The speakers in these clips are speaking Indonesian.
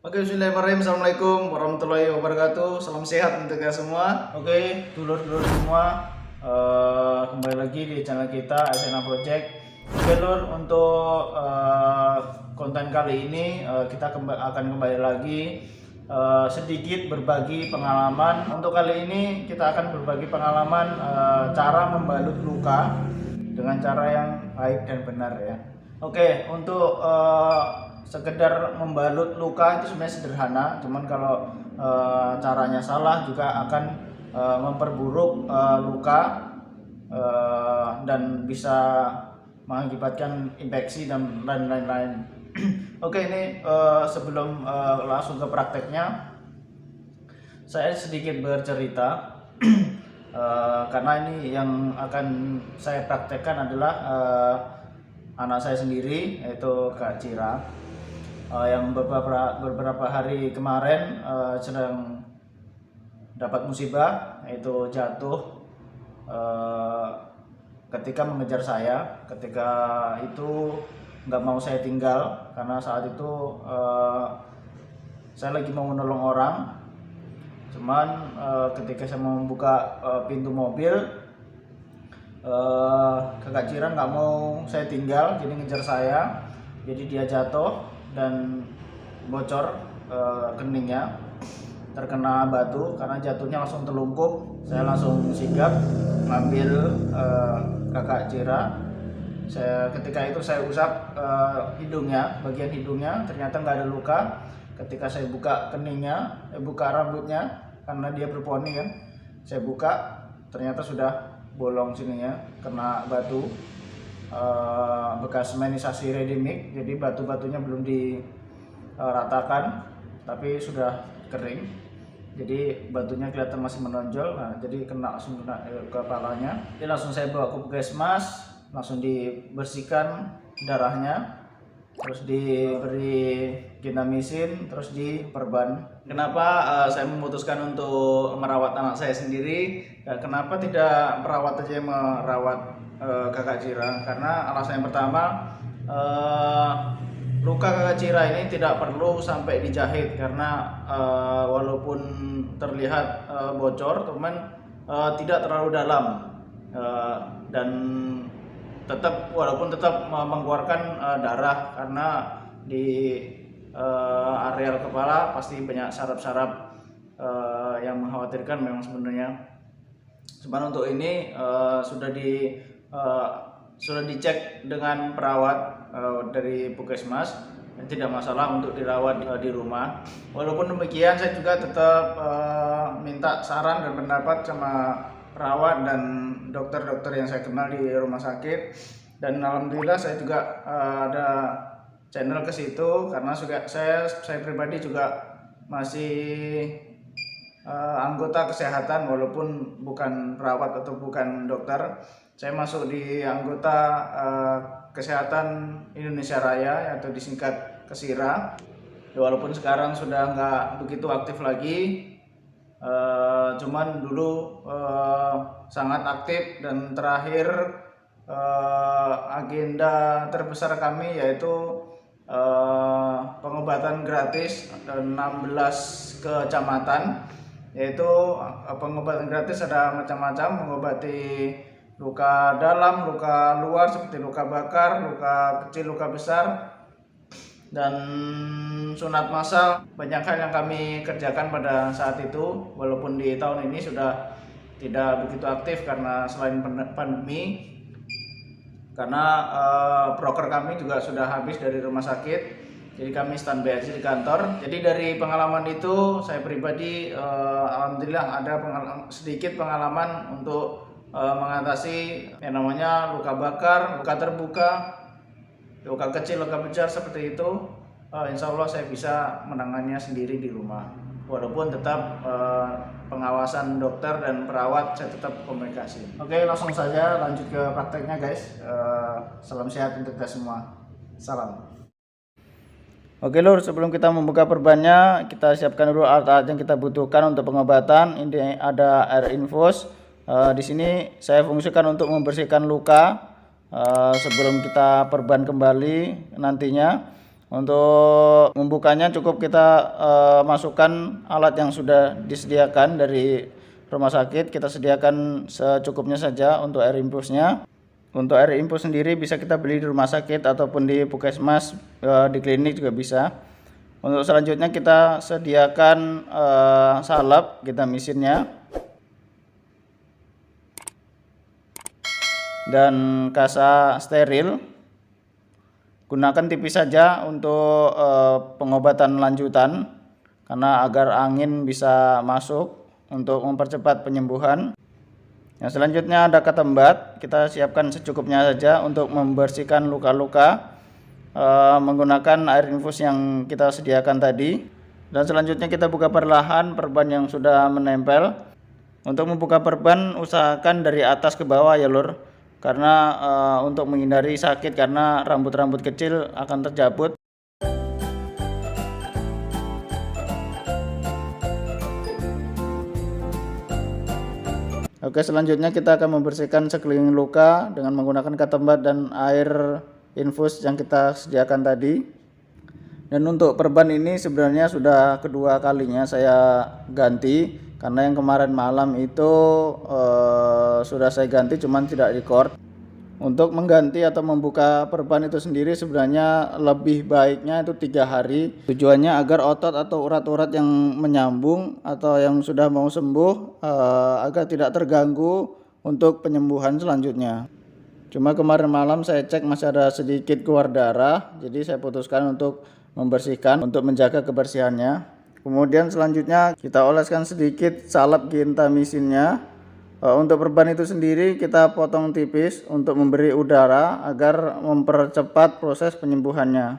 Oke, bismillahirrahmanirrahim. Assalamualaikum warahmatullahi wabarakatuh. Salam sehat untuk kita semua. Oke, dulur-dulur semua, kembali lagi di channel kita SNA Project. Oke, Lur, untuk konten kali ini kita akan kembali lagi sedikit berbagi pengalaman. Untuk kali ini kita akan berbagi pengalaman cara membalut luka dengan cara yang baik dan benar ya. Oke, untuk sekedar membalut luka itu sebenarnya sederhana, cuman kalau caranya salah juga akan memperburuk luka dan bisa mengakibatkan infeksi dan lain-lain. Oke, ini sebelum langsung ke prakteknya, saya sedikit bercerita. Karena ini yang akan saya praktekkan adalah anak saya sendiri, yaitu Kak Cira, yang beberapa hari kemarin sedang dapat musibah, yaitu jatuh ketika mengejar saya. Ketika itu nggak mau saya tinggal, karena saat itu saya lagi mau menolong orang. Cuman ketika saya mau membuka pintu mobil, Kakak Cira nggak mau saya tinggal, jadi ngejar saya. Jadi dia jatuh dan bocor keningnya, terkena batu. Karena jatuhnya langsung terlungkup, saya langsung sigap ngambil Kakak Cira. Ketika itu saya usap hidungnya, bagian hidungnya, ternyata nggak ada luka. Ketika saya buka keningnya, buka rambutnya, karena dia berponi kan, saya buka, ternyata sudah bolong sininya, kena batu, bekas menisasi redimik. Jadi batu-batunya belum diratakan, tapi sudah kering. Jadi batunya kelihatan masih menonjol. Nah, jadi langsung kena ke kepalanya. Jadi langsung saya bawa ke puskesmas, langsung dibersihkan darahnya, terus diberi gentamicin, terus diperban. Kenapa saya memutuskan untuk merawat anak saya sendiri? Kenapa tidak merawat aja, merawat Kakak Cira? Karena alasan yang pertama, luka Kakak Cira ini tidak perlu sampai dijahit, karena walaupun terlihat bocor, teman, tidak terlalu dalam, dan walaupun tetap mengeluarkan darah, karena di areal kepala pasti banyak saraf-saraf yang mengkhawatirkan memang sebenarnya. Cuman untuk ini sudah dicek dengan perawat dari puskesmas, tidak masalah untuk dirawat di rumah. Walaupun demikian, saya juga tetap minta saran dan pendapat sama perawat dan dokter-dokter yang saya kenal di rumah sakit. Dan alhamdulillah saya juga ada channel ke situ, karena saya pribadi juga masih anggota kesehatan, walaupun bukan perawat atau bukan dokter. Saya masuk di anggota kesehatan Indonesia Raya, atau disingkat KESIRA. Walaupun sekarang sudah nggak begitu aktif lagi, cuman dulu sangat aktif. Dan terakhir agenda terbesar kami yaitu pengobatan gratis 16 kecamatan, yaitu pengobatan gratis ada macam-macam, mengobati luka dalam, luka luar seperti luka bakar, luka kecil, luka besar, dan sunat massal. Banyak hal yang kami kerjakan pada saat itu, walaupun di tahun ini sudah tidak begitu aktif karena selain pandemi, karena broker kami juga sudah habis dari rumah sakit, jadi kami standby aja di kantor. Jadi dari pengalaman itu, saya pribadi alhamdulillah ada sedikit pengalaman untuk mengatasi yang namanya luka bakar, luka terbuka, luka kecil, luka besar seperti itu. Insya Allah saya bisa menangannya sendiri di rumah, walaupun tetap pengawasan dokter dan perawat, saya tetap komunikasi. Oke, langsung saja lanjut ke prakteknya guys. Salam sehat untuk kita semua. Salam. Oke Lur, sebelum kita membuka perbannya, kita siapkan dulu alat-alat yang kita butuhkan untuk pengobatan. Ini ada air infus. Di sini saya fungsikan untuk membersihkan luka sebelum kita perban kembali nantinya. Untuk membukanya cukup kita masukkan alat yang sudah disediakan dari rumah sakit. Kita sediakan secukupnya saja untuk air infusnya. Untuk air infus sendiri bisa kita beli di rumah sakit ataupun di puskesmas, di klinik juga bisa. Untuk selanjutnya kita sediakan salep gentamicin-nya dan kasa steril. Gunakan tipis saja untuk pengobatan lanjutan karena agar angin bisa masuk untuk mempercepat penyembuhan. Yang selanjutnya ada ketembat. Kita siapkan secukupnya saja untuk membersihkan luka-luka menggunakan air infus yang kita sediakan tadi. Dan selanjutnya kita buka perlahan perban yang sudah menempel. Untuk membuka perban usahakan dari atas ke bawah ya lur, karena untuk menghindari sakit karena rambut-rambut kecil akan terjabut. Oke, selanjutnya kita akan membersihkan sekeliling luka dengan menggunakan ketembat dan air infus yang kita sediakan tadi. Dan untuk perban ini sebenarnya sudah kedua kalinya saya ganti, karena yang kemarin malam itu sudah saya ganti cuman tidak record. Untuk mengganti atau membuka perban itu sendiri sebenarnya lebih baiknya itu 3 hari. Tujuannya agar otot atau urat-urat yang menyambung atau yang sudah mau sembuh agar tidak terganggu untuk penyembuhan selanjutnya. Cuma kemarin malam saya cek masih ada sedikit keluar darah, jadi saya putuskan untuk membersihkan untuk menjaga kebersihannya. Kemudian selanjutnya kita oleskan sedikit salep gentamicin-nya. Untuk perban itu sendiri kita potong tipis untuk memberi udara agar mempercepat proses penyembuhannya.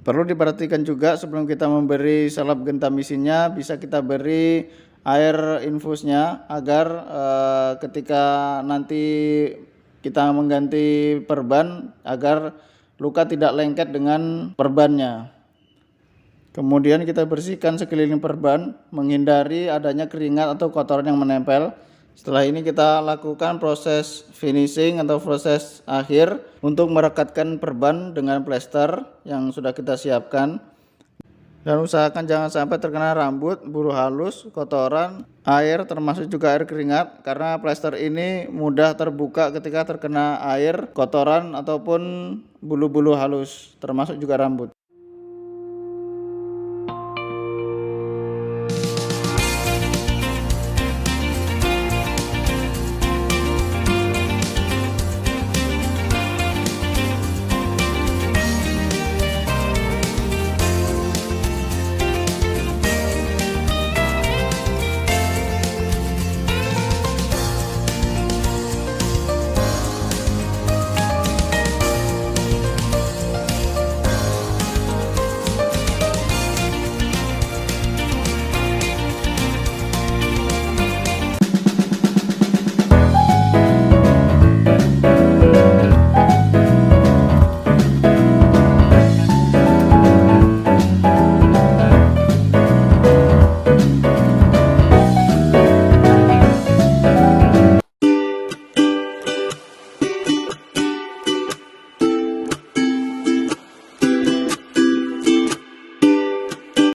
Perlu diperhatikan juga sebelum kita memberi salep gentamicin-nya bisa kita beri air infusnya agar ketika nanti kita mengganti perban agar luka tidak lengket dengan perbannya. Kemudian kita bersihkan sekeliling perban menghindari adanya keringat atau kotoran yang menempel. Setelah ini kita lakukan proses finishing atau proses akhir untuk merekatkan perban dengan plester yang sudah kita siapkan. Dan usahakan jangan sampai terkena rambut, bulu halus, kotoran, air termasuk juga air keringat, karena plester ini mudah terbuka ketika terkena air, kotoran ataupun bulu-bulu halus termasuk juga rambut.